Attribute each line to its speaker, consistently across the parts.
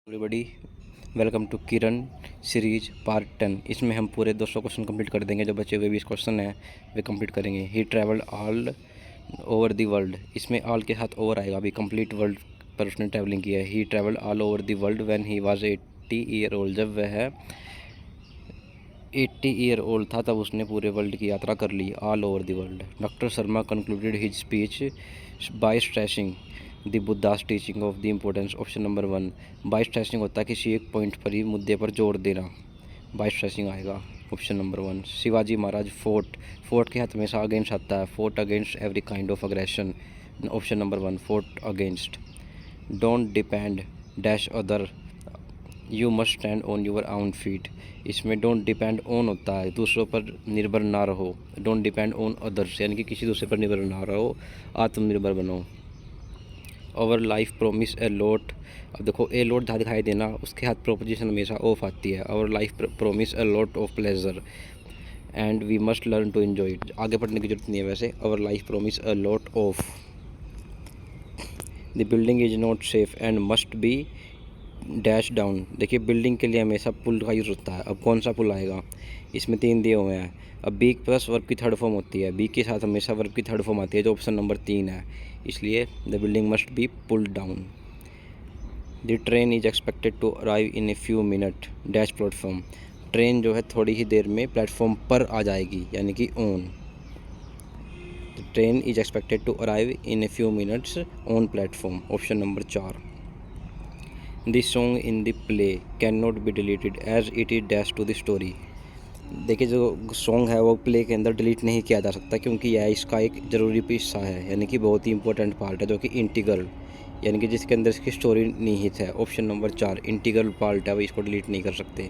Speaker 1: Everybody, welcome to Kiran series part 10। इसमें हम पूरे 200 क्वेश्चन कंप्लीट कर देंगे। जो बचे हुए 20 क्वेश्चन हैं वे कंप्लीट करेंगे। He travelled all over the world, इसमें ऑल के साथ ओवर आएगा। अभी कंप्लीट वर्ल्ड पर उसने ट्रैवलिंग किया है। He travelled all over the world when he was 80 year old, जब वह 80 ईयर ओल्ड था तब उसने पूरे वर्ल्ड की यात्रा कर ली, all over the world. Doctor Sharma concluded his speech by stressing the Buddha's teaching of the importance. Option number 1, by stressing होता है किसी एक पॉइंट पर ही मुद्दे पर जोर देना, बाय स्ट्रेसिंग आएगा। Option number 1। Shivaji Maharaj fort के हाथ हमेशा अगेंस्ट आता है, fort against every kind of aggression. Option number 1, fort against. Don't depend dash other, you must stand on your own feet. इसमें डोंट डिपेंड ऑन होता है दूसरों पर निर्भर ना रहो, डोंट डिपेंड ऑन अदर्स यानी कि किसी दूसरे पर निर्भर ना रहो, आत्मनिर्भर बनो। Over life promise a lot, अब देखो ए लॉट जहाँ दिखाई देना उसके हाथ प्रोपोजिशन हमेशा ऑफ आती है। Our life promise a lot of pleasure and we must learn to enjoy it. आगे पढ़ने की जरूरत नहीं है वैसे। Our life promise a lot of, the building is not safe and must be dash down. देखिए बिल्डिंग के लिए हमेशा पुल का यूज़ होता है। अब कौन सा पुल आएगा, इसमें 3 दिए हुए हैं। अब बी प्लस वर्ब की थर्ड फॉर्म होती है, बी के साथ हमेशा वर्ब की थर्ड फॉर्म आती है जो ऑप्शन नंबर 3 है, इसलिए the building must be pulled down. The train is expected to arrive in a few minute dash platform. Train जो है थोड़ी ही देर में प्लेटफॉर्म पर आ जाएगी यानी कि on. The train is expected to arrive in a few minutes on platform, option number 4। This song in the play can not be deleted as it is dash to the story. देखिए जो song है वो play के अंदर delete नहीं किया जा सकता क्योंकि यह इसका एक ज़रूरी हिस्सा है यानी कि बहुत ही इंपॉर्टेंट पार्ट है जो कि इंटीग्रल यानी कि जिसके अंदर इसकी स्टोरी निहित है। ऑप्शन नंबर 4 इंटीग्रल पार्ट है, वो इसको डिलीट नहीं कर सकते।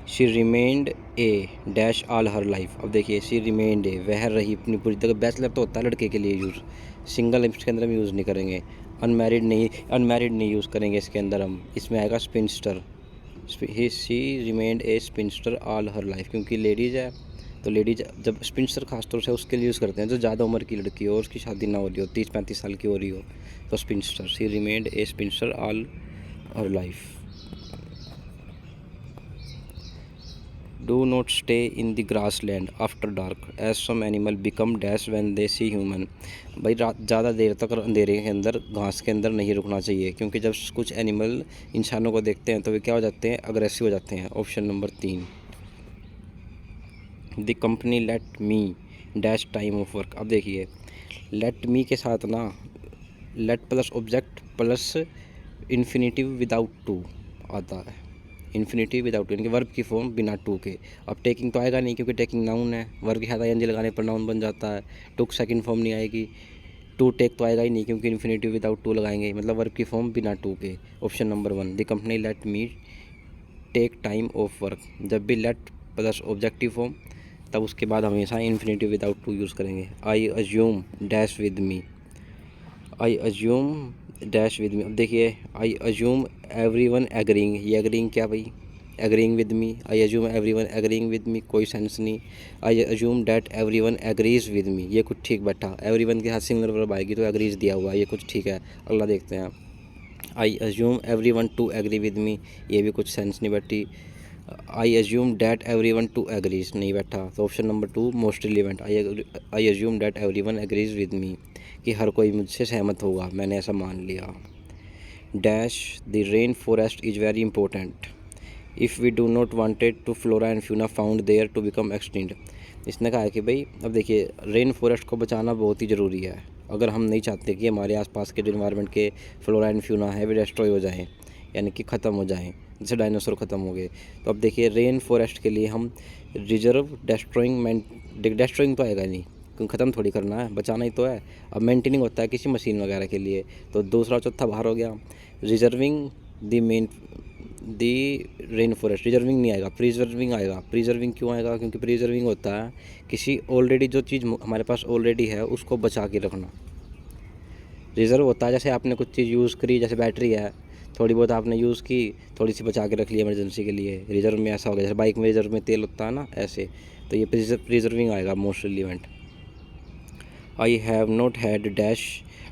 Speaker 1: She remained A dash all her life. अब देखिए शी रिमेंड ए, वह रही अपनी पूरी तरह। बैचलर तो होता है लड़के के लिए यूज़, सिंगल इसके अंदर हम यूज़ नहीं करेंगे। अनमैरिड नहीं यूज़ करेंगे इसके अंदर हम। इसमें आएगा sphincter, she remained a spinster all her life, क्योंकि लेडीज़ है तो लेडीज जब स्पिंस्टर खासतौर से उसके लिए यूज़ करते हैं जो ज़्यादा उम्र की लड़की हो, उसकी शादी ना हो रही हो, 30-35 साल की हो रही हो, तो spinster. She remained a spinster all her life. Do not stay in the grass land after dark as some animal become dash when they see human. भाई रात ज़्यादा देर तक अंधेरे के अंदर घास के अंदर नहीं रुकना चाहिए क्योंकि जब कुछ एनिमल इंसानों को देखते हैं तो वे क्या हो जाते हैं, अग्रेसिव हो जाते हैं। Option number 3। The company let me dash time off work. अब देखिए लेट मी के साथ ना let plus object plus infinitive without to आता है। इन्फिनेटिव विदाउट यानी कि वर्ब की फॉर्म बिना टू के। अब टेकिंग तो आएगा नहीं क्योंकि टेकिंग नाउन है, वर्ब के साथ आईएनजी लगाने पर नाउन बन जाता है। टुक सेकंड फॉर्म नहीं आएगी। टू टेक तो आएगा ही नहीं क्योंकि इन्फिनेटिव विदाउट टू लगाएंगे, मतलब वर्ब की फॉर्म बिना टू के। Option number 1 the company let me take time off work. जब भी लेट प्लस ऑब्जेक्टिव फॉर्म तब उसके बाद हमेशा इन्फिनेटिव विदाउट टू यूज़ करेंगे। I assume dash with me, I assume dash with me. अब देखिए आई अज्यूम एवरीवन एग्रीइंग, ये एग्रीइंग क्या भाई, agreeing with me. I assume everyone agreeing with me, कोई सेंस नहीं। आई assume that everyone agrees with me, ये कुछ ठीक बैठा। एवरीवन के साथ सिंगुलर वर्ब आएगी तो एग्रीज दिया हुआ है, ये कुछ ठीक है। अगला देखते हैं। I assume everyone to agree with me, ये भी कुछ सेंस नहीं बैठी। I assume that everyone to agrees नहीं बैठा, तो option number 2 most relevant. I assume that everyone agrees with me, कि हर कोई मुझसे सहमत होगा, मैंने ऐसा मान लिया। Dash the rain forest is very important if we do not wanted to flora and fauna found there to become extinct. इसने कहा है कि भाई अब देखिए रेन फॉरेस्ट को बचाना बहुत ही ज़रूरी है। अगर हम नहीं चाहते कि हमारे आसपास के जो इन्वायरमेंट के फ्लोरा एंड फ्यूना है वे डिस्ट्रॉय हो जाएं यानी कि ख़त्म हो जाएं, जैसे डायनासोर ख़त्म हो गए, तो अब देखिए रेन फॉरेस्ट के लिए हम रिजर्व डेस्ट्रॉइंग तो आएगा नहीं क्योंकि ख़त्म थोड़ी करना है, बचाना ही तो है। अब मेंटेनिंग होता है किसी मशीन वगैरह के लिए, तो दूसरा चौथा बाहर हो गया। Reserving the rain forest, reserving नहीं आएगा, प्रिजर्विंग आएगा। प्रिजर्विंग क्यों आएगा, क्योंकि प्रिजर्विंग होता है किसी ऑलरेडी जो चीज़ हमारे पास ऑलरेडी है उसको बचा के रखना। रिजर्व होता है जैसे आपने कुछ चीज़ यूज़ करी, जैसे बैटरी है थोड़ी बहुत आपने यूज़ की, थोड़ी सी बचा के रख ली इमरजेंसी के लिए। रिजर्व में ऐसा हो गया जैसे बाइक में रिजर्व में तेल होता है ना, ऐसे। तो ये प्रिजर्विंग आएगा most relevant. I have not had dash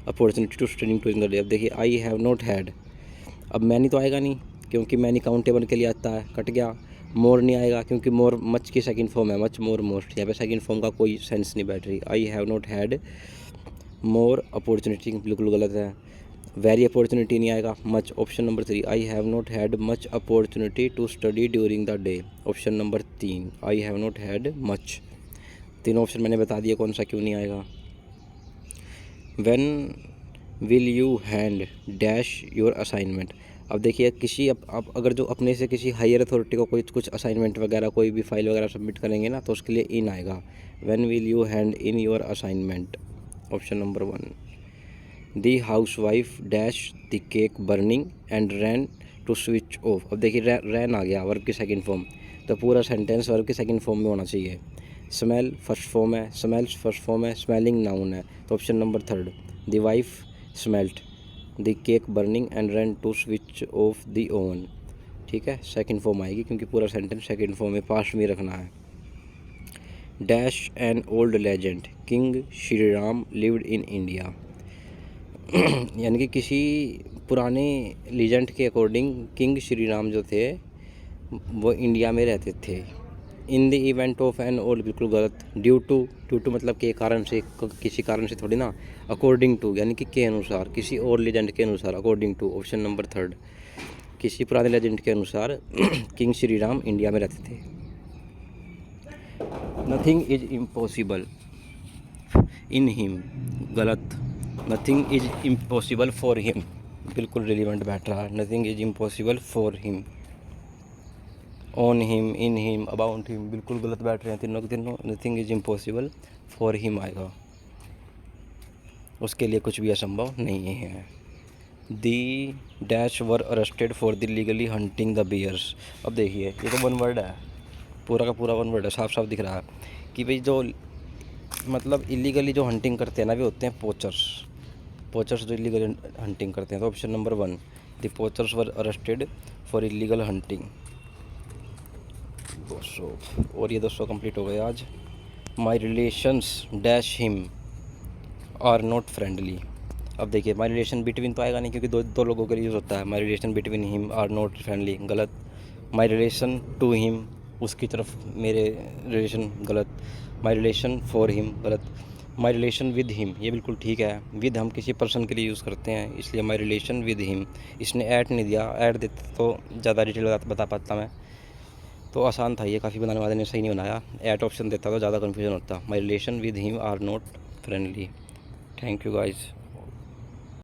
Speaker 1: opportunity to study to in the day. अब देखिए आई हैव नॉट हैड, अब मैनी तो आएगा नहीं क्योंकि मैनी काउंटेबल के लिए आता है, कट गया। मोर नहीं आएगा क्योंकि मोर मच की सेकंड फॉर्म है, मच मोर मोस्ट, यहाँ पे सेकंड फॉर्म का कोई सेंस नहीं बैठ रही। I have not had more opportunity बिल्कुल गलत है। वेरी अपॉर्चुनिटी नहीं आएगा। Much option number 3, I have not had much opportunity to study during the day, option number 3, I have not had much. तीनों ऑप्शन मैंने बता दिया कौन सा क्यों नहीं आएगा। When will you hand dash your assignment. अब देखिए किसी अब अगर जो अपने से किसी हायर अथॉरिटी को कोई कुछ असाइनमेंट वगैरह कोई भी फाइल वगैरह सबमिट करेंगे ना तो उसके लिए इन आएगा। When will you hand in your assignment, option number 1। The house wife dash the cake burning and ran to switch off. अब देखिए रैन आ गया वर्ब की सेकंड फॉर्म, तो पूरा सेंटेंस वर्ब की सेकंड फॉर्म में होना चाहिए। स्मेल फर्स्ट फॉर्म है, स्मेल्स फर्स्ट फॉर्म है, स्मेलिंग नाउन है, तो option number 3, the wife smelt the cake burning and ran to switch off the oven. ठीक है, सेकंड फॉर्म आएगी क्योंकि पूरा सेंटेंस सेकंड फॉर्म में पास्ट में रखना है। Dash an old legend king Shri Ram lived in India. यानी कि किसी पुराने लीजेंड के अकॉर्डिंग किंग श्री राम जो थे वो इंडिया में रहते थे। In the event of an old बिल्कुल गलत। ड्यू टू मतलब के कारण से, किसी कारण से थोड़ी ना। अकॉर्डिंग टू यानी कि के अनुसार, किसी और लीजेंड के अनुसार, अकॉर्डिंग टू, ऑप्शन नंबर 3, किसी पुराने लेजेंड के अनुसार किंग श्री राम इंडिया में रहते थे। Nothing is impossible in him, गलत। Nothing is impossible for him बिल्कुल रिलीवेंट बैठ रहा है। Nothing is impossible for him, on him, in him, about him बिल्कुल गलत बैठ रहे हैं तीनों के तीनों। Nothing is impossible for him आएगा, उसके लिए कुछ भी असंभव नहीं है। The dash were arrested for the legally hunting the bears. अब देखिए ये तो वन वर्ड है, पूरा का पूरा वन वर्ड है, साफ साफ दिख रहा है कि भाई जो मतलब इलीगली जो हंटिंग करते हैं ना वे होते हैं पोचर्स जो इलीगल हंटिंग करते हैं। तो option number 1, the poachers were arrested for illegal hunting. 200 और ये 200 कंप्लीट हो गए आज। My relations dash him are not friendly. अब देखिए माई रिलेशन बिटवीन तो आएगा नहीं क्योंकि दो लोगों के लिए यूज़ होता है। My relation between him are not friendly, गलत। माई रिलेशन टू हिम, उसकी तरफ मेरे रिलेशन, गलत। माई रिलेशन फॉर हिम, गलत। माई रिलेशन विद हिम, ये बिल्कुल ठीक है। विद हम किसी पर्सन के लिए यूज़ करते हैं इसलिए माई रिलेशन विद हिम। इसने ऐड नहीं दिया, ऐड देते तो ज़्यादा डिटेल बता पाता मैं। तो आसान था ये, काफ़ी बनाने वाले ने सही नहीं बनाया। ऐड ऑप्शन देता तो ज़्यादा कन्फ्यूजन होता। My relation with him are not friendly. Thank you guys.